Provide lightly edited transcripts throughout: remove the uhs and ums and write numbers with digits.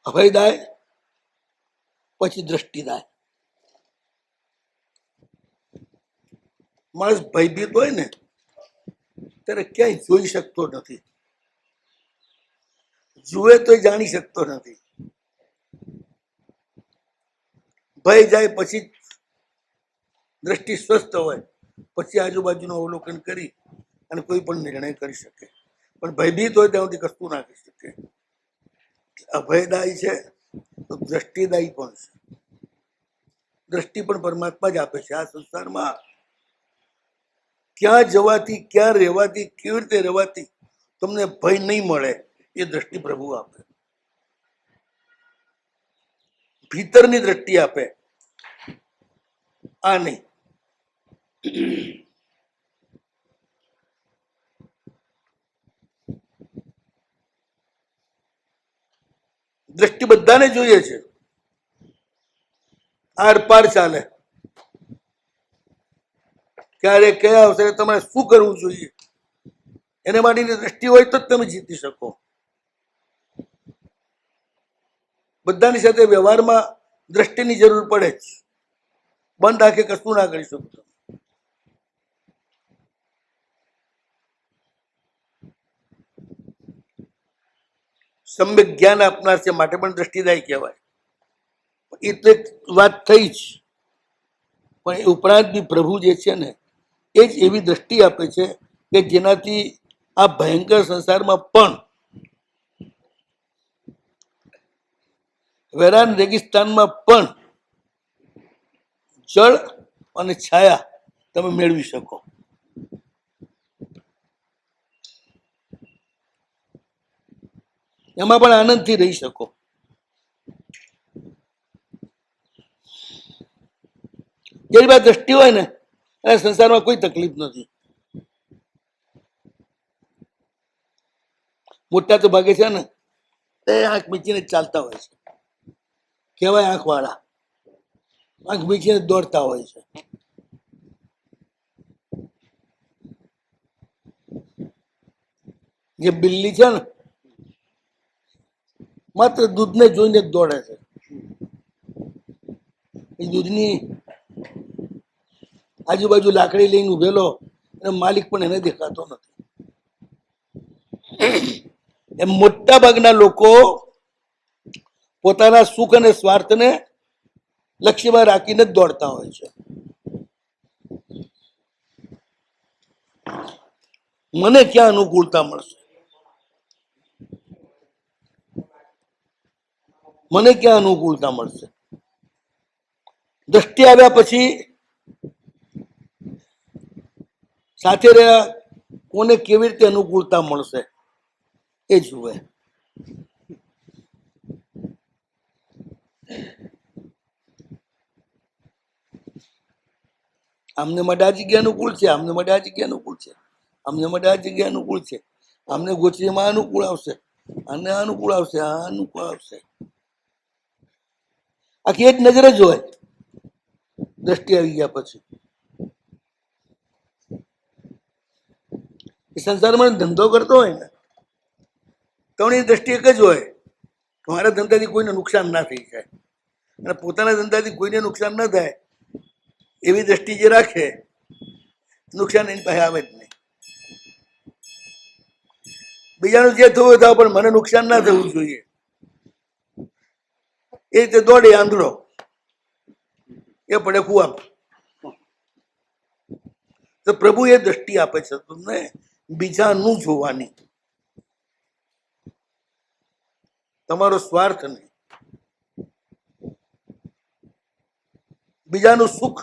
અભયદાય પછી દ્રષ્ટિદાય. માણસ ભયભીત હોય ને ત્યારે ક્યાંય જોઈ શકતો નથી, જુએ તો જાણી શકતો નથી. ભય જાય પછી દ્રષ્ટિ સ્વસ્થ હોય પછી આજુબાજુનું અવલોકન કરી અને કોઈ પણ નિર્ણય કરી શકે. પણ ભયભીત હોય ત્યાં સુધી કશું ના કરી શકે. અભયદાયી છે તો દ્રષ્ટિદાયી પણ છે. દ્રષ્ટિ પણ પરમાત્મા જ આપે છે. આ સંસારમાં ક્યાં જવાથી, ક્યાં રહેવાથી, કેવી રીતે રહેવાથી તમને ભય નહીં મળે એ દ્રષ્ટિ પ્રભુ આપે. ભીતરની દ્રષ્ટિ આપે, આ નહીં. દ્રષ્ટિ બધાને જોઈએ છે, આર પાર ચાલે. ક્યારે કયા અવસરે તમારે શું કરવું જોઈએ એને માટેની દ્રષ્ટિ હોય તો જ તમે જીતી શકો. બધાની સાથે વ્યવહારમાં દ્રષ્ટિની જરૂર પડે જ. બંધ આંખે કશું ના કરી શકતો. સમ્યક જ્ઞાન આપનાર છે માટે પણ દ્રષ્ટિદાયી કહેવાય. એ તો એક વાત થઈ જ, પણ એ ઉપરાંત બી પ્રભુ જે છે ને એ જ એવી દ્રષ્ટિ આપે છે કે જેનાથી આ ભયંકર સંસારમાં પણ, વેરાન રેગિસ્તાનમાં પણ જળ અને છાયા તમે મેળવી શકો. એમાં પણ આનંદથી રહી શકો. જેની પાસે દ્રષ્ટિ હોય ને એને સંસારમાં કોઈ તકલીફ નથી. મોટા તો ભાગે છે ને એ આંખ મીચીને ચાલતા હોય છે, કહેવાય આંખ વાળા. આંખ મીચીને દોડતા હોય છે. જે બિલ્લી છે ને માત્ર દૂધને જોઈને જ દોડે છે. એ દૂધની આજુબાજુ લાકડી લઈને ઉભેલો અને માલિક પણ એને દેખાતો નથી. એમ મોટા ભાગના લોકો પોતાના સુખ અને સ્વાર્થને લક્ષ્યમાં રાખીને જ દોડતા હોય છે. મને ક્યાં અનુકૂળતા મળશે, મને ક્યાં અનુકૂળતા મળશે. દ્રષ્ટિ આવ્યા પછી સાથે રહ્યા કોને કેવી રીતે અનુકૂળતા મળશે એ જુએ. આમને માટે આ જગ્યા અનુકૂળ છે, આમને માટે આ જગ્યા અનુકૂળ છે, આમને માટે આ જગ્યા અનુકૂળ છે, આમને ગોચરીમાં અનુકૂળ આવશે, આને અનુકૂળ આવશે, આ અનુકૂળ આવશે. આખી એક નજરે જ હોય દ્રષ્ટિ આવી ગયા પછી. એ સંસારમાં ધંધો કરતો હોય ને તો એની દ્રષ્ટિ એક જ હોય, તમારા ધંધાથી કોઈને નુકસાન ના થઈ જાય અને પોતાના ધંધાથી કોઈને નુકસાન ના થાય એવી દ્રષ્ટિ જે રાખે નુકસાન એની પાસે આવે જ નહીં. બીજાનું જે થયું થાય પણ મને નુકસાન ના થવું જોઈએ એ રીતે દોડે આંધળો, એ પડે કુવા. તો પ્રભુ એ દ્રષ્ટિ આપે છે તમને બીજાનું જોવાની, તમારો સ્વાર્થ નહીં. બીજાનું સુખ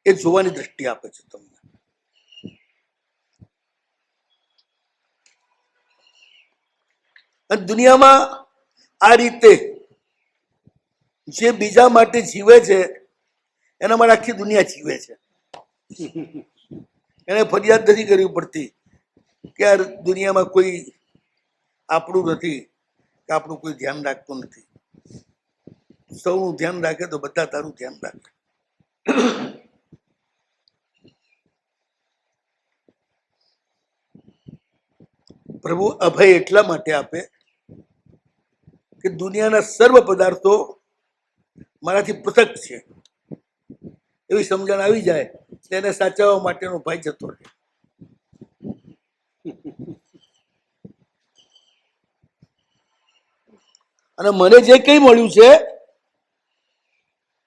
એ જોવાની દ્રષ્ટિ આપે છે તમને. અને દુનિયામાં આ રીતે જે બીજા માટે જીવે છે એના માટે આખી દુનિયા જીવે છે. એને ફરિયાદ નથી કરવી પડતી કે આ દુનિયામાં કોઈ આપણું નથી, કે આપણું કોઈ ધ્યાન રાખતું નથી. સૌનું ધ્યાન રાખે તો બધા તારું ધ્યાન રાખે. પ્રભુ અભય એટલા માટે આપે કે દુનિયાના સર્વ પદાર્થો મારાથી પૃથક છે એવી સમજણ આવી જાય તેને સાચવવા માટેનો ભય જતો રહે. અને મને જે કંઈ મળ્યું છે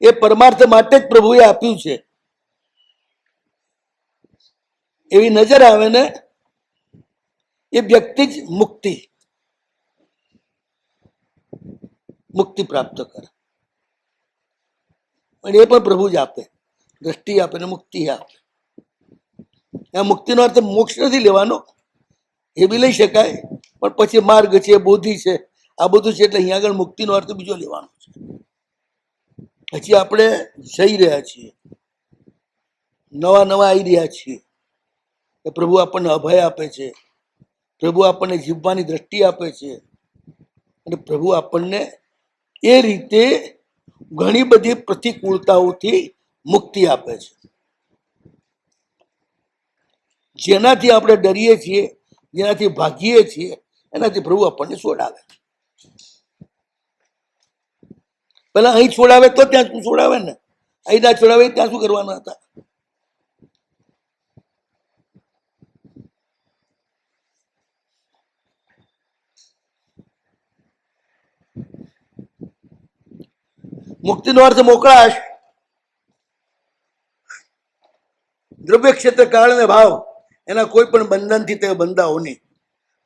એ પરમાર્થ માટે જ પ્રભુએ આપ્યું છે એવી નજર આવે ને એ વ્યક્તિ જ મુક્તિ પ્રાપ્ત કરે. પણ એ પણ પ્રભુ જ આપે, દ્રષ્ટિ આપે ને મુક્તિ આપે. આ મુક્તિનો અર્થ મોક્ષ નથી લેવાનો, એ બી લઈ શકાય, પણ પછી માર્ગ છે, બોધિ છે, આ બધું છે. એટલે અહીંયા આગળ મુક્તિનો અર્થ બીજો લેવાનો છે. હજી આપણે જઈ રહ્યા છીએ, નવા આવી રહ્યા છીએ. એ પ્રભુ આપણને અભય આપે છે, પ્રભુ આપણને જીવવાની દ્રષ્ટિ આપે છે, અને પ્રભુ આપણને એ રીતે ઘણી બધી પ્રતિકૂળતાઓથી મુક્તિ આપે છે. જેનાથી આપણે ડરીએ છીએ, જેનાથી ભાગીએ છીએ, એનાથી પ્રભુ આપણને છોડાવે. પેલા અહીં છોડાવે તો ત્યાં શું છોડાવે ને, અહીં ના છોડાવે ત્યાં શું કરવાના હતા? મુક્તિનો અર્થ મોકળાશ, દ્રવ્ય ક્ષેત્ર કાળ અને ભાવ એના કોઈ પણ બંધનથી તે બંધાવો નહીં.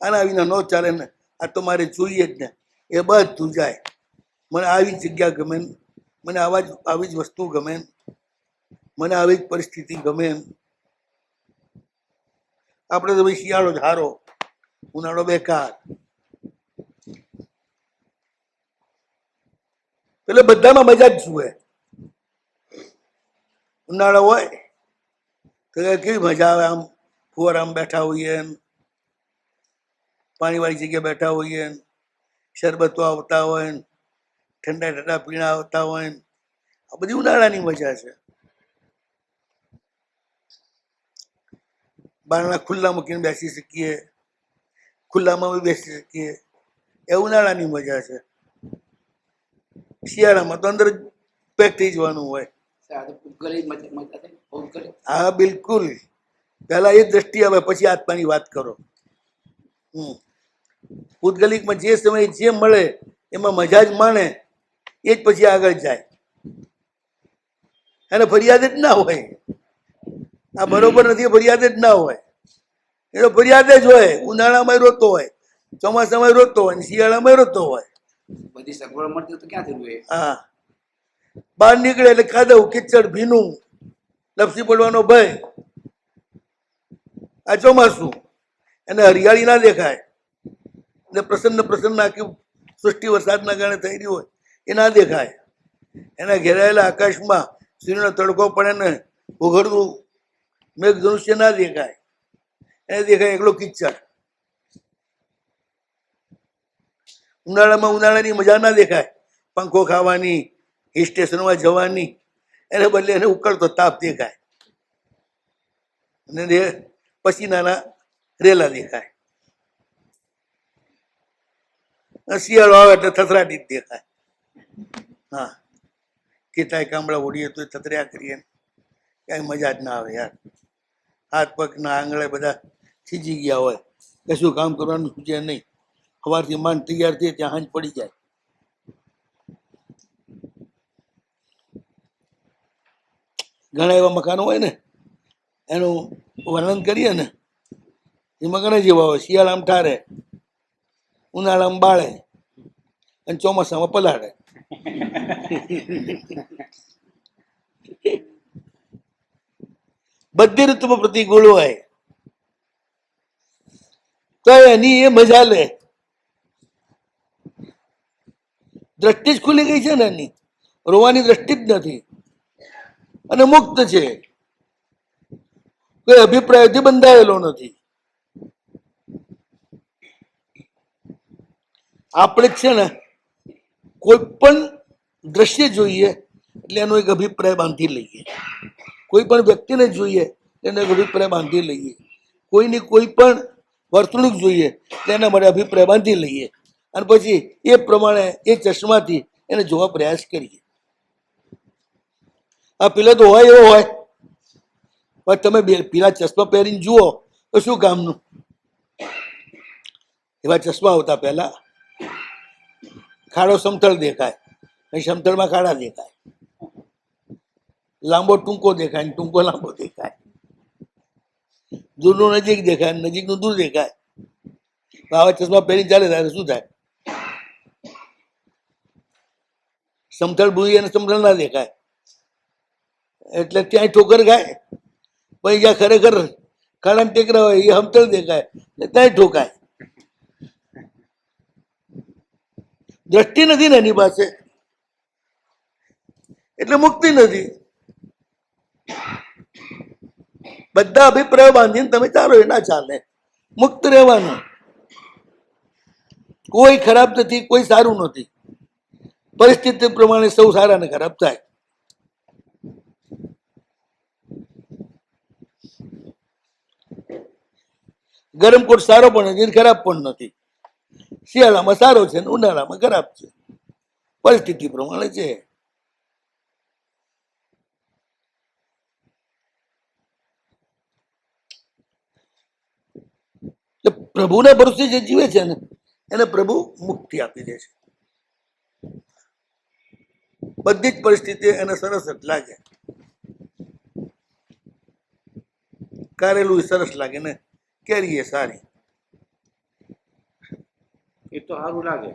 આના વિના ન ચાલે ને, આ તો મારે જોઈએ જ ને, એ બધું જાય. મને આવી જગ્યા ગમે, મને આવી જ વસ્તુ ગમે, મને આવી જ પરિસ્થિતિ ગમે. આપણે તો ભાઈ શિયાળો જ હારો, ઉનાળો બેકાર. એટલે બધામાં મજા જ જુએ. ઉનાળો હોય તો કેવી મજા આવે, આમ ફુવારામાં બેઠા હોઈએ, પાણીવાળી જગ્યાએ બેઠા હોઈએ, શરબતો આવતા હોય, ઠંડા ઠંડા પીણા આવતા હોય. આ બધી ઉનાળાની મજા છે. બારણા ખુલ્લા મૂકીને બેસી શકીએ, ખુલ્લામાં બી બેસી શકીએ, એ ઉનાળાની મજા છે. શિયાળામાં તો અંદર પેક થઈ જવાનું હોય. હા બિલકુલ. પહેલા એ દ્રષ્ટિ આવે, પછી આત્માની વાત કરો. પૂતગલિકમાં જે સમયે જે મળે એમાં મજા જ માણે, એ જ પછી આગળ જાય. એને ફરિયાદ જ ના હોય, આ બરોબર નથી, ફરિયાદ જ ના હોય. એ તો ફરિયાદ જ હોય. ઉનાળામાં રોતો હોય, ચોમાસામાં રોતો હોય, શિયાળામાં રોતો હોય. બધી સગવડ મળતી તો ક્યાંથી હોય? હા, બહાર નીકળે એટલે કાદવ કિચડ ભીનું, લપસી પડવાનો ભય. આ ચોમાસું, એને હરિયાળી ના દેખાય, એટલે પ્રસન્ન આખી સૃષ્ટિ વરસાદના કારણે થઈ રહી હોય એ ના દેખાય. એના ઘેરાયેલા આકાશમાં સૂર્યનો તડકો પડે ને ઉઘડતું મેઘધનુષ્ય ના દેખાય, એને દેખાય એકલો કિચડ. ઉનાળાની મજા ના દેખાય, પંખો ખાવાની, હિલ સ્ટેશનમાં જવાની. એને બદલે એને ઉકળતો તાપ દેખાય, અને પસીનાના રેલા દેખાય. શિયાળો આવે એટલે થથરાટી જ દેખાય. હા, કેટલાય કામડા ઓડીએ તો થથર્યા કરીએ, ક્યાંય મજા જ ના આવે યાર. હાથ પગના આંગળે બધા ખીજી ગયા હોય, કશું કામ કરવાનું સૂચે નહીં. સવારથી માંડ તૈયાર થઈ ત્યાં હાંજ પડી જાય. ઘણા એવા મકાનો હોય ને, એનું વર્ણન કરીએ ને, એમાં ઘણા જેવા હોય. શિયાળામાં ઠારે, ઉનાળામાં બાળે, અને ચોમાસામાં પલાળે. બધી ઋતુમાં પ્રતિકૂળ હોય તો એની એ મજા લે. દ્રષ્ટિ જ ખુલી ગઈ છે ને એની, રોવાની દ્રષ્ટિ જ નથી, અને મુક્ત છે, કોઈ અભિપ્રાયથી બંધાયેલો નથી. આપણે છે ને કોઈ પણ દ્રશ્ય જોઈએ એટલે એનો એક અભિપ્રાય બાંધી લઈએ. કોઈ પણ વ્યક્તિને જોઈએ એનો એક અભિપ્રાય બાંધી લઈએ. કોઈની કોઈ પણ વર્તણૂક જોઈએ એટલે એના માટે અભિપ્રાય બાંધી લઈએ. અને પછી એ પ્રમાણે એ ચશ્માથી એને જોવા પ્રયાસ કરીએ. આ પેલો તો હોય એવો હોય, પણ તમે પેલા ચશ્મા પહેરીને જુઓ તો શું કામનું? એવા ચશ્મા આવતા પહેલા ખાડો સમતળ દેખાય, અહીં સમતળમાં ખાડા દેખાય, લાંબો ટૂંકો દેખાય ને ટૂંકો લાંબો દેખાય, દૂરનું નજીક દેખાય નજીકનું દૂર દેખાય. આવા ચશ્મા પહેરી ચાલે ત્યારે શું થાય? સમતળ ભૂલી અને સમતળ ના દેખાય એટલે ત્યાં ઠોકર ખાય. પછી જ્યાં ખરેખર ખાડા ટેકરા હોય એ સમતળ દેખાય એટલે ત્યાં ઠોકાય. દ્રષ્ટિ નથી ને એની પાસે, એટલે મુક્તિ નથી. બધા અભિપ્રાય બાંધીને તમે ચાલો એ ના ચાલે. મુક્ત રહેવાનું. કોઈ ખરાબ નથી, કોઈ સારું નથી. પરિસ્થિતિ પ્રમાણે સૌ સારા ને ખરાબ થાય. ગરમ કોટ સારો પણ નથી, ખરાબ પણ નથી. શિયાળામાં સારો છે ને ઉનાળામાં ખરાબ છે. પરિસ્થિતિ પ્રમાણે છે. પ્રભુના ભરોસે જે જીવે છે ને એને પ્રભુ મુક્તિ આપી દે છે. બધી જ પરિસ્થિતિ એને સરસ જ લાગે. કારેલું સરસ લાગે ને કેરી એ સારી. એ તો સારું લાગે,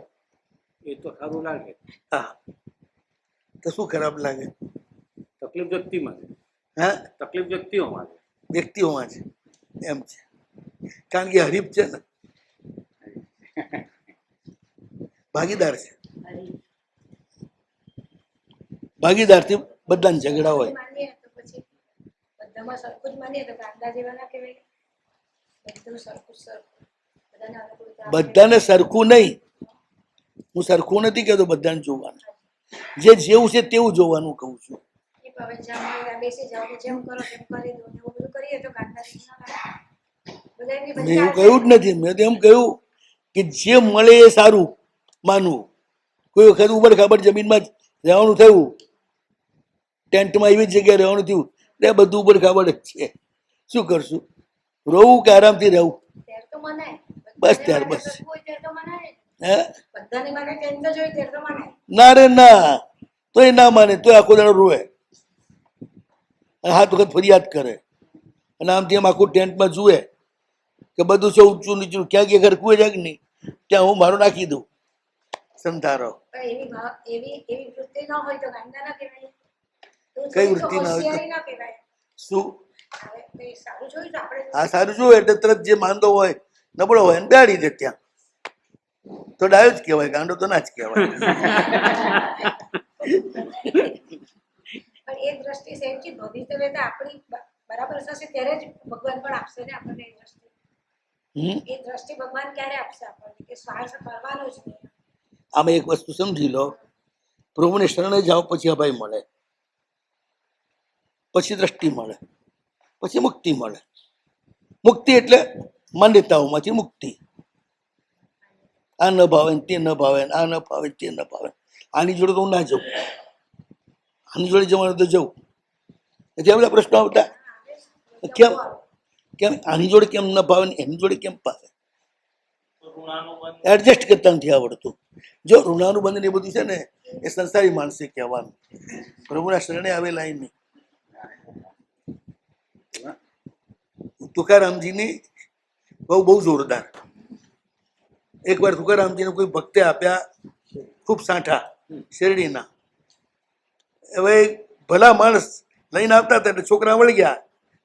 એ તો સારું લાગે. હા, તો શું ખરાબ લાગે? તકલીફ વ્યક્તિમાં છે. હા, તકલીફ વ્યક્તિઓમાં છે. વ્યક્તિઓમાં છે એમ છે. કારણ કે હરીફ છે ને, ભાગીદાર છે. ભાગીદારથી બધાને ઝઘડા હોય. માનીએ તો પછી બધામાં સરખું જ માનીએ તો કાંદા જેવા ના કહેવાય. બધું સરખું સરખું બધાને અનુકૂળતા આપે. બધાને સરખું નહીં, હું સરખું નથી કહેતો બધાને જોવાનું. જે જેવું છે તેવું જોવાનું કહું છું. એ હવે જ્યાં મળે બેસી જાઓ કે જેમ કરો તેમ કરી દો ને એવું બધું કરીએ તો કાંદા જેવા ના લાગે. બધા એમની મેં બધી એવું ચાલશે. કહ્યું જ નથી. મેં તો એમ કહ્યું કે જે મળે એ સારું માનવું. કોઈ વખત ઉબડ ખાબડ જમીનમાં જ રહેવાનું થયું, ટેન્ટમાં એવી જ જગ્યાએ રહેવાનું થયું, ત્યાં બધું ઉબડ ખાબડ જ છે. શું કરશું? રહું કે આરામથી રહું? ત્યારે તો મનાય. બસ બધાને ત્યાર માટે બસ. સરખું હોય ત્યારે તો મનાય. હે? બધાને માટે ટેન્શન જ હોય ત્યારે તો મનાય. ના રે ના, તો એ ના માને તો આખો દાડો રોવે અને હાથ વખત ફરિયાદ કરે અને આમથી આમ આખું ટેન્ટમાં જુએ કે બધું છે ઊંચું નીચું, ક્યાં ક્યાં ઘરકું જાય કે નહીં, ત્યાં હું મારું નાખી દઉં સંતારો. પણ એવી વૃત્તિ ન હોય તો કાંદા ના કહેવાય. તો કઈ થોડી તો વૃત્તિ ના હોય તો? હોશિયારી ના કહેવાય. શું? હવે કંઈ સારું જોયું તો આપણે આ સારું શું એટલે તરત જે માંદો હોય નબળો હોય એને બેહાડી દે ત્યાં. તો ડાયો જ કહેવાય, ગાંડો તો ના જ કહેવાય. પણ એ દ્રષ્ટિ સેમથી ભવિષ્ય તો આપણી બરાબર થશે ત્યારે જ ભગવાન પણ આપશે ને આપણને એ દ્રષ્ટિ. હમ. એ દ્રષ્ટિ ભગવાન ક્યારે આપશે આપણને કે સ્વાર્થ કરવાનો જ નહીં. આમાં એક વસ્તુ સમજી લો, પ્રભુને શરણે જાઓ પછી અભય મળે, પછી દ્રષ્ટિ મળે, પછી મુક્તિ મળે. મુક્તિ એટલે માન્યતાઓમાંથી મુક્તિ. આ ન ભાવે ને તે ન ભાવે ને આ ન ભાવે ને તે ન ભાવે. આની જોડે તો હું ના જાઉં, આની જોડે જવાનું તો જવું. એટલે બધા પ્રશ્નો આવતા કેમ કેમ આની જોડે કેમ ન ભાવે ને એની જોડે કેમ ભાવે? એડજસ્ટ કરતા નથી આવડતું. જો ઋણાનુબંધ ને એ બધું છે ને એ સંસારી માણસે કહેવાનું, પ્રભુના શરણે આવેલા નહીં. તુકારામજીની બહુ જોરદાર. એકવાર તુકારામજીને કોઈ ભક્તે આપ્યા ખૂબ સાંઠા શેરડીના. હવે ભલા માણસ લઈને આવતા હતા એટલે છોકરા વળી ગયા,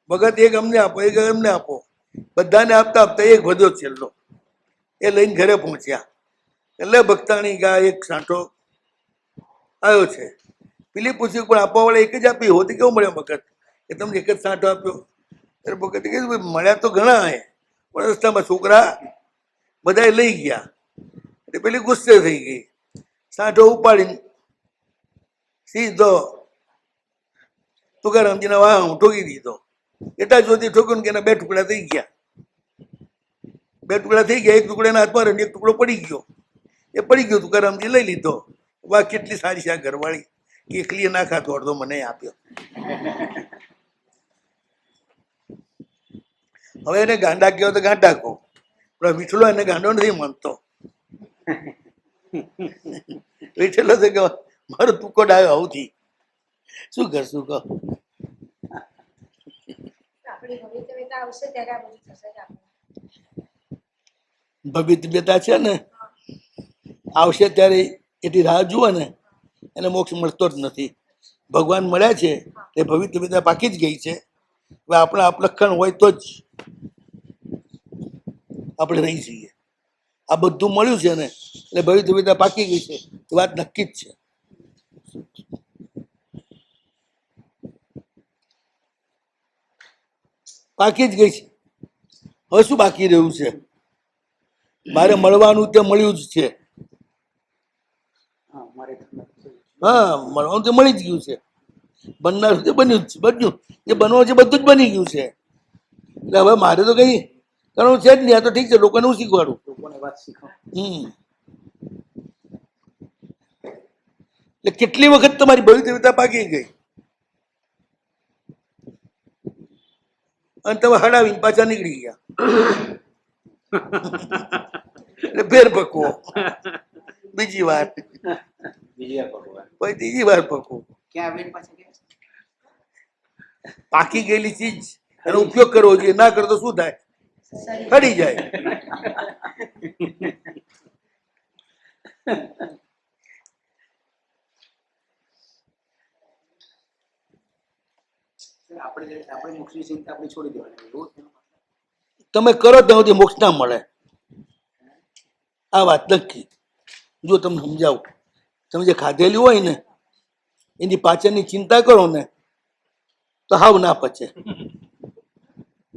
ભગત એક અમને આપો એક અમને આપો. બધાને આપતા આપતા એક વધ્યો છેલ્લો, એ લઈને ઘરે પહોંચ્યા. એટલે ભક્તાણી ગા એક સાંઠો આવ્યો છે. પેલી પૂછ્યું પણ આપવા વાળા એક જ આપી હોતી કેવું મળ્યો ભગત કે તમને એક જ સાંઠો આપ્યો? એટલે ભગતે કીધું મળ્યા તો ઘણા હે પણ રસ્તામાં છોકરા બધાએ લઈ ગયા. એટલે પેલી ગુસ્સે થઈ ગઈ, સાંઠો ઉપાડીને સીધો તુકારામજીના વાહ ઠોકી દીધો. એટલા જોતી ઠોક્યું કે એના બે ટુકડા થઈ ગયા. બે ટુકડા થઈ ગયા, એક ટુકડાના હાથમાં રહ્યો, એક ટુકડો પડી ગયો. એ પડી ગયું હતું, કરમજી લઈ લીધો. વાહ કેટલી સારી છે આ ઘરવાળી, કે એકલીએ ના ખાતો અડધો મને આપ્યો. હવે એને ગાંડા કહેવો તો ગાંડા કહો, પણ વિઠલો એને ગાંડો નથી માનતો. વિઠલો તો કે મારો ટૂંકો ડાયો આવતી, શું કરશું કહો. આપણી ભવિતવ્યતા આવશે ત્યારે આ બધું થશે જ આપણે. ભવિતવ્યતા છે ને, આવશે ત્યારે એટલી રાહ જુઓ ને, એને મોક્ષ મળતો જ નથી. ભગવાન મળ્યા છે તે ભવિતવ્યતા પાકી જ ગઈ છે. હવે આપણા અપલક્ષણ હોય તો જ આપણે રહી જઈએ. આ બધું મળ્યું છે ને એટલે ભવિતવ્યતા પાકી ગઈ છે, એ વાત નક્કી જ છે. પાકી જ ગઈ છે. હવે શું બાકી રહ્યું છે? મારે મળવાનું તે મળ્યું જ છે. હા મારે હા, મળવાનું તો મળી જ ગયું છે. બનનારું તે બન્યું જ છે, બન્યું જે બનવાનું છે બધું જ બની ગયું છે. એટલે હવે મારે તો કઈ કરવાનું છે જ નહીં. આ તો ઠીક છે, લોકોને હું શીખવાડું. લોકોને વાત શીખવા. એટલે કેટલી વખત તમારી ભવિતવ્યતા પાકી ગઈ અને તમે હડાવીને પાછા નીકળી ગયા. એટલે ફેર પકવો બીજી વાર, બીજી વાર ભગવાન પછી ત્રીજી વાર પકવો. ક્યાં આવીને પાછા ગયા? પાકી ગયેલી ચીજ એનો ઉપયોગ કરવો જોઈએ. ના કરો તો શું થાય? ખડી જાય. આપણે મોક્ષની ચિંતા આપણે છોડી દેવાની એવું જ એનો મતલબ. તમે કરો ત્યાં સુધી મોક્ષ ના મળે. આ વાત નક્કી. જો તમને સમજાવું, તમે જે ખાધેલી હોય ને એની પાછળની ચિંતા કરો ને તો હાવ ના પચે.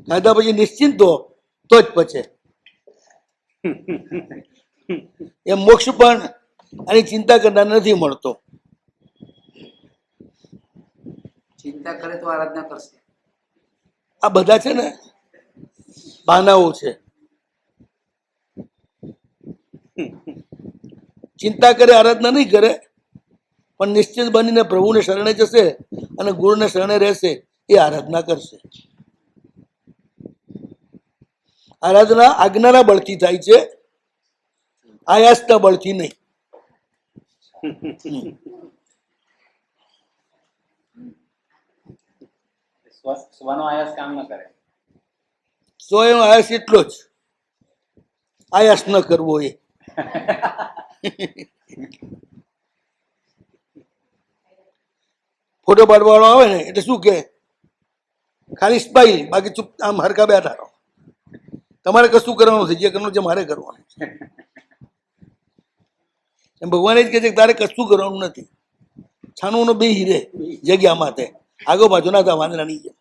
ખાધા પછી નિશ્ચિંત હો તો જ પચે. એ મોક્ષ પણ આની ચિંતા કરનાર નથી મળતો. ચિંતા કરે તો આરાધના કરશે. આ બધા છે ને બહાનાઓ છે. ચિંતા કરે, આરાધના નહીં કરે, પણ નિશ્ચિત બનીને પ્રભુને શરણે જશે અને ગુરુને શરણે રહેશે એ આરાધના કરશે. આરાધના આજ્ઞાના બળથી થાય છે, આયાસના બળથી નહીં. સ્વનો આયાસ કામ ન કરે. સ્વયં આયાસ એટલો જ, આયાસ ન કરવો એ. ફોટો પાડવા વાળો આવે ને એટલે શું કે ખાલી સ્માઈલ, બાકી ચૂપ આમ હરકા બેઠા રહો. તમારે કશું કરવાનું છે, જે કરવાનું છે મારે કરવાનું છે. એમ ભગવાન જ કહે છે કે તારે કશું કરવાનું નથી. છાનું બે હીરે જગ્યા માટે આગો પાછો ના થા વાંદરા નહીં જાય.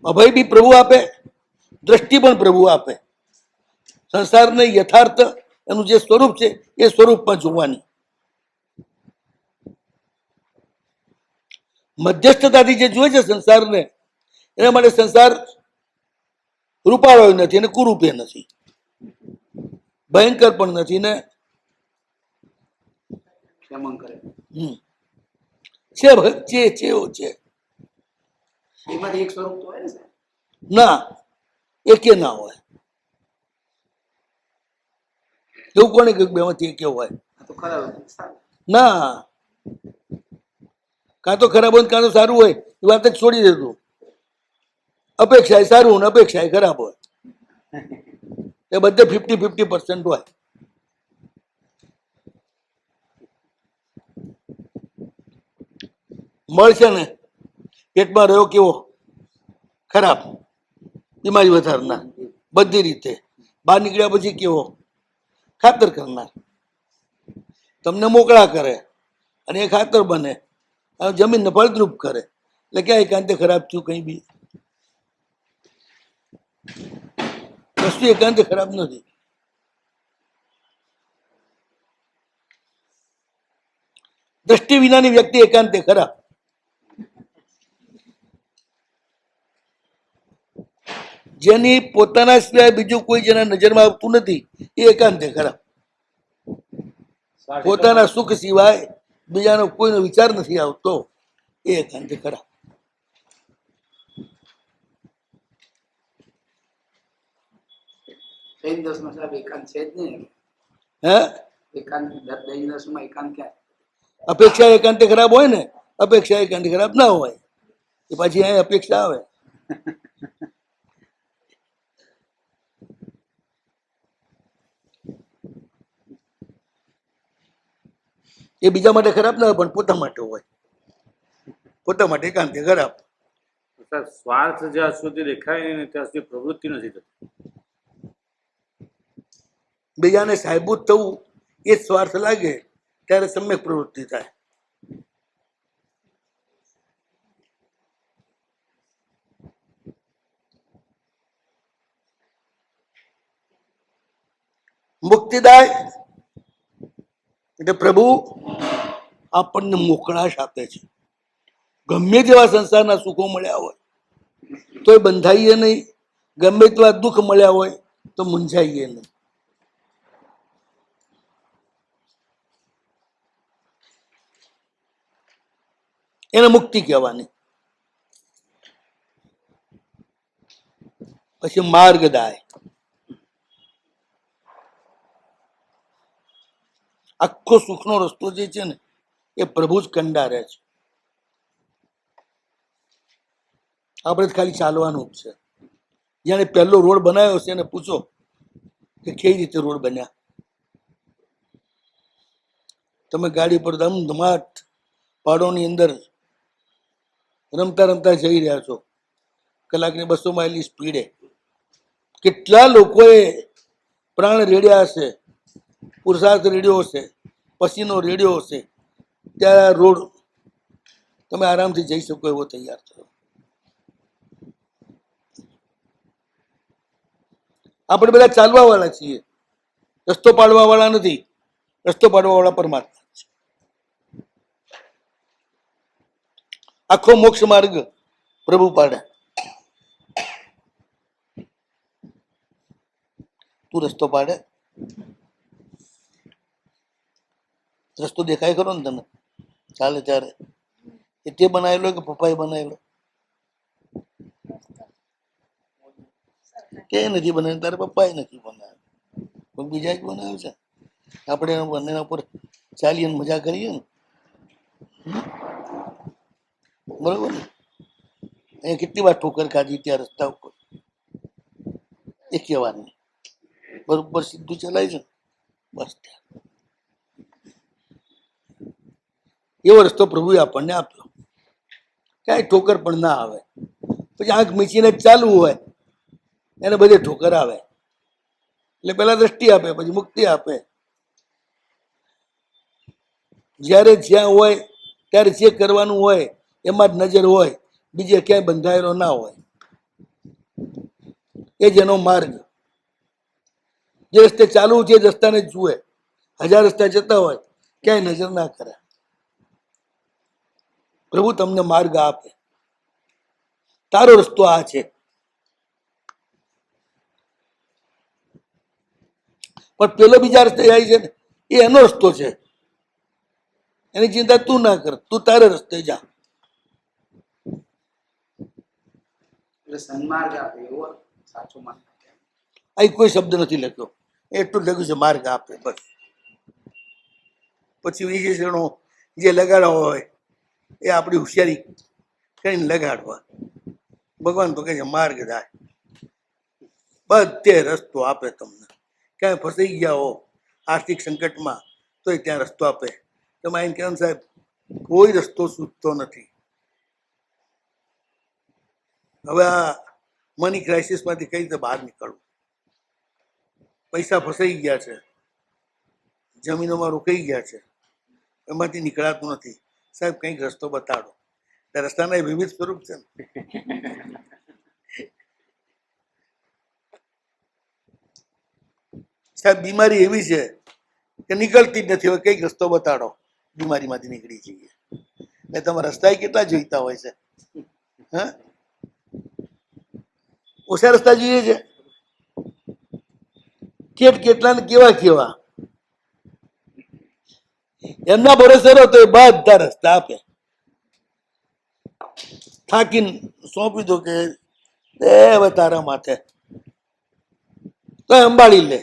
અભય બી પ્રભુ આપે, દ્રષ્ટિ પણ પ્રભુ આપે. સંસારને યથાર્થ એનું જે સ્વરૂપ છે એ સ્વરૂપમાં જોવાની. મધ્યસ્થતાથી જે જોવે છે સંસારને, એના માટે સંસાર રૂપાળો નથી અને કુરૂપે નથી, ભયંકર પણ નથી ને ક્ષમન કરે. છે એવો છે. એમાંથી એક સ્વરૂપ તો હોય ને સાહેબ. ના, એકે ના હોય. એવું કોને કહ્યું બેમાંથી એક હોય? આ તો ખરાબ સારું. ના, કાં તો ખરાબ હોય કાં તો સારું હોય, એ વાત જ છોડી દેતું. અપેક્ષા એ સારું ને અપેક્ષા એ ખરાબ હોય. એ બધે 50-50% હોય. મળશે ને પેટમાં રહ્યો કેવો ખરાબ, બીમારી વધારનાર બધી રીતે. બહાર નીકળ્યા પછી કેવો ખાતર કરનાર, તમને મોકળા કરે અને એ ખાતર બને, જમીનને ફળદ્રુપ કરે. એટલે ક્યાં એકાંતે ખરાબ થયું? કઈ બી વસ્તુ એકાંતે ખરાબ નથી. દ્રષ્ટિ વિનાની વ્યક્તિ એકાંતે ખરાબ. જેની પોતાના સિવાય બીજું કોઈ જેના નજરમાં આવતું નથી એ એકાંતે ખરાબ. પોતાના સુખ સિવાય બીજાનો કોઈનો વિચાર નથી આવતો એ એકાંતે ખરાબ. જૈન દર્શનમાં સાહેબ એકાંત છે જ નહીં. હે એકાંત જૈન દર્શનમાં એકાંત ક્યાં? અપેક્ષા એકાંતે ખરાબ હોય ને, અપેક્ષા એકાંતે ખરાબ ના હોય. એ પાછી અહીં અપેક્ષા આવે. એ બીજા માટે ખરાબ ના હોય પણ પોતા માટે હોય. પોતા માટે એકાંતે ખરાબ. સાહેબ સ્વાર્થ જ્યાં સુધી દેખાય નહીં ત્યાં સુધી પ્રવૃત્તિ નથી થતી. બીજાને સાહેબૂત થવું એ જ સ્વાર્થ લાગે ત્યારે સમ્યક પ્રવૃત્તિ થાય. મુક્તિદાય એટલે પ્રભુ આપણને મોકળાશ આપે છે. ગમે તેવા સંસારના સુખો મળ્યા હોય તોય બંધાઈએ નહીં, ગમે તેવા દુઃખ મળ્યા હોય તો મૂંઝાઈએ નહીં. એને મુક્તિ કહેવાની. પછી માર્ગદાય, આખો સુખનો રસ્તો જે છે ને એ પ્રભુ જ કંડારે છે. આપણે ખાલી ચાલવાનું જ છે. જેને પહેલો રોડ બનાવ્યો છે એને પૂછો કે કેવી રીતે રોડ બન્યા. તમે ગાડી પર ધમધમાટ પહાડોની અંદર રમતા રમતા જઈ રહ્યા છો, કલાકની 200 માઇલની સ્પીડે. કેટલા લોકોએ પ્રાણ રેડ્યા હશે, પુરુષાર્થ રેડ્યો હશે, પસીનો રેડ્યો હશે, ત્યાં રોડ તમે આરામથી જઈ શકો એવો તૈયાર થયો. આપણે બધા ચાલવા વાળા છીએ, રસ્તો પાડવા વાળા નથી. રસ્તો પાડવા વાળા પરમાત્મા છે. આખો મોક્ષ માર્ગ પ્રભુ પાડે. તું રસ્તો પાડે? રસ્તો દેખાય ખરો ને તને? ચાલે ત્યારે એ તે બનાવેલો કે પપ્પાએ બનાવેલો? કે નથી બનાવ્યો, તારે પપ્પાએ નથી બનાવ્યો, પણ બીજા જ બનાવ્યું છે. આપણે બંનેના ઉપર ચાલીએ ને મજા કરીએ ને, બરોબર ને? અહીંયા કેટલી વાર ઠોકર ખાધી ત્યાં રસ્તા ઉપર, એ કહેવાની. બરોબર સીધું ચલાય છે બસ ત્યાં. એવો રસ્તો પ્રભુએ આપણને આપ્યો, ક્યાંય ઠોકર પણ ના આવે. પછી આંખ મીચીને જ ચાલવું હોય એને બધે ઠોકર આવે. એટલે પેલા દ્રષ્ટિ આપે, પછી મુક્તિ આપે. જ્યારે જ્યાં હોય ત્યારે જે કરવાનું હોય એમાં જ નજર હોય, બીજે ક્યાંય બંધાયેલો ના હોય. એ જ એનો માર્ગ. જે રસ્તે ચાલવું છે એ રસ્તાને જ જુએ. 1000 રસ્તા જતા હોય ક્યાંય નજર ના કરે. પ્રભુ તમને માર્ગ આપે, તારો રસ્તો આ છે. પણ પેલો બીજા રસ્તે જાય છે ને એ એનો રસ્તો છે, એની ચિંતા તું ના કર, તું તારે રસ્તે જા. એટલે સન્માર્ગ આપે એવો સાચો માર્ગ. અહીં કોઈ શબ્દ નથી લખ્યો, એટલું જ લખ્યું છે માર્ગ આપે બસ. પછી વિશેષણો જે લગાડવા હોય એ આપણી હોશિયારી કરીને લગાડવા. ભગવાન તો કહે છે માર્ગ જાય, બધે રસ્તો આપે તમને. ક્યાંય ફસાઈ ગયા હો આર્થિક સંકટમાં તોય ત્યાં રસ્તો આપે. તમે આઈને કહેવાનું સાહેબ કોઈ રસ્તો સૂચતો નથી. હવે આ મની ક્રાઇસિસમાંથી કઈ રીતે બહાર નીકળવું? પૈસા ફસાઈ ગયા છે, જમીનોમાં રોકાઈ ગયા છે, એમાંથી નીકળાતું નથી. સાહેબ કંઈક રસ્તો બતાડો. રસ્તાના એ વિવિધ સ્વરૂપ છે ને. સાહેબ બીમારી એવી છે કે નીકળતી જ નથી, હવે કંઈક રસ્તો બતાડો બીમારીમાંથી નીકળી જઈએ. એટલે તમે રસ્તા કેટલા જોઈતા હોય છે? હા, ઓછા રસ્તા જોઈએ છે કેટલા ને કેવા કેવા એમના ભરોસે રહો તો એ બધા રસ્તા આપે. થાકીને સોંપી દો કે હવે તારા માથે તો અંબાડી લે.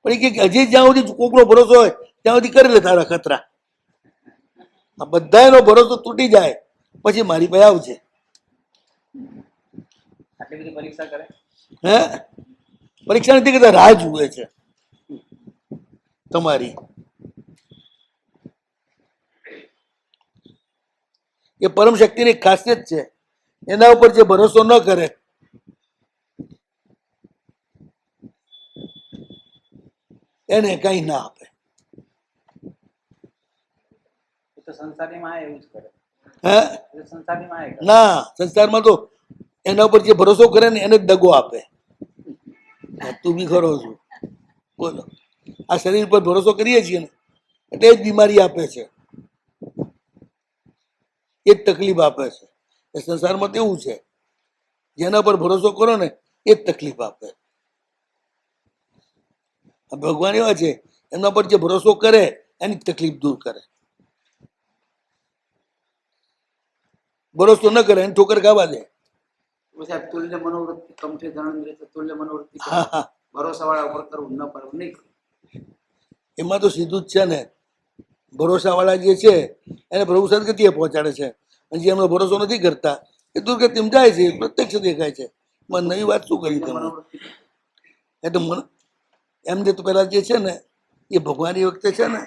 પણ એ કે હજી જ્યાં સુધી કોકનો ભરોસો હોય ત્યાં સુધી કરી લે તારા ખતરા. આ બધાનો ભરોસો તૂટી જાય પછી મારી પાસે આવજે. આટલી બધી પરીક્ષા કરે હે પરીક્ષા નથી કરતા, રાહ જુએ છે તમારી. એ પરમ શક્તિની એક ખાસિયત છે, એના ઉપર જે ભરોસો ન કરે એને કઈ ના આપે. એ તો સંસારની માં એવું જ કરે. હે એ તો સંસારની માં કરે. ના, સંસારમાં તો એના ઉપર જે ભરોસો કરે ને એને જ દગો આપે. તું બી ખરો છું, બોલો. આ શરીર પર ભરોસો કરીએ છીએ ને એટલે એ જ બીમારી આપે છે, એ જ તકલીફ આપે છે. એ સંસારમાં તેવું છે, જેના પર ભરોસો કરો ને એ જ તકલીફ આપે. ભગવાન એવા છે, એમના પર જે ભરોસો કરે એની તકલીફ દૂર કરે. ભરોસો ન કરે એને ઠોકર ખાવા દે. સાહેબ તુલ્ય મનોવૃત્તિ કમઠે ધનંદ્ર તુલ્ય મનોવૃત્તિ હા હા, ભરોસા વાળા ઉપર કરવું ન કરવું નહીં કરવું. એમાં તો સીધું જ છે ને. ભરોસા વાળા જે છે એને પ્રભુ સદગતિએ પહોંચાડે છે, અને જે એમનો ભરોસો નથી કરતા એ દુર્ગતિમાં જાય છે, પ્રત્યક્ષ દેખાય છે. મને નવી વાત શું કરી તમે? મનોવૃત્તિ એ તો એમને તો પેલા જે છે ને એ ભગવાનની વખતે છે ને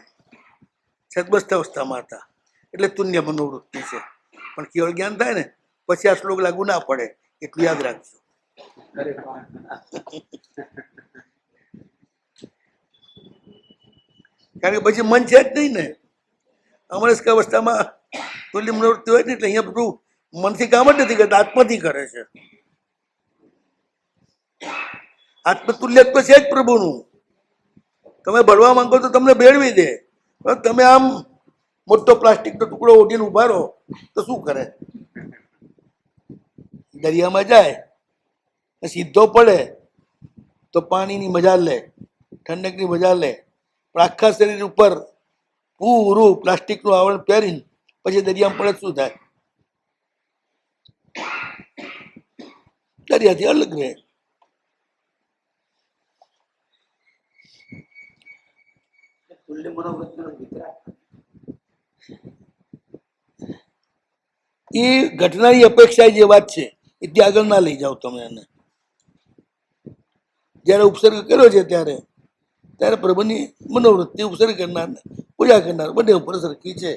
સદબસ્ત અવસ્થામાં હતા એટલે તુલ્ય મનોવૃત્તિ છે. પણ કેવળ જ્ઞાન થાય ને પછી આ શ્લોક લાગુ ના પડે, એટલું યાદ રાખજો. અરે વાહ. કારણ કે પછી મન છે જ નહીં ને. અમરસ્ક અવસ્થામાં તુલ્ય મનોવૃત્તિ હોય ને એટલે અહીંયા બધું મનથી કામ જ નથી કરતા, આત્માથી કરે છે. આત્મતુલ્ય તો છે જ પ્રભુનું. તમે ભરવા માંગો તો તમને ભેળવી દે. પણ તમે આમ મોટો પ્લાસ્ટિકનો ટુકડો ઓઢીને ઉભા રહો તો શું કરે? દરિયામાં જાય સીધો પડે તો પાણીની મજા લે, ઠંડકની મજા લે. પણ આખા શરીર ઉપર પૂરું પ્લાસ્ટિકનું આવરણ પહેરીને પછી દરિયામાં પડે શું થાય? દરિયાથી અલગ રહે. તુલ્ય મનોવૃત્તિનો વિતરાગ એ ઘટનાની અપેક્ષા જે વાત છે એ ત્યાં આગળ ના લઈ જાઓ તમે એને. જયારે ઉપસર્ગ કર્યો છે ત્યારે પ્રભુની મનોવૃત્તિ ઉપસર્ગ કરનાર પૂજા કરનાર બંને ઉપર સરખી છે.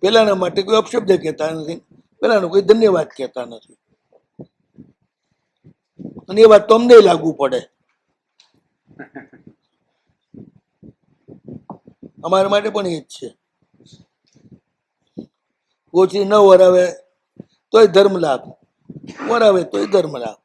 પેલાના માટે કોઈ અપશબ્દ કહેતા નથી, પેલાનો કોઈ ધન્યવાદ કહેતા નથી. અને એ વાત તો અમને લાગુ પડે. અમારા માટે પણ એ જ છે. ગોચરી ન વરાવે તોય ધર્મ લાભ, વરાવે તોય ધર્મ લાભ.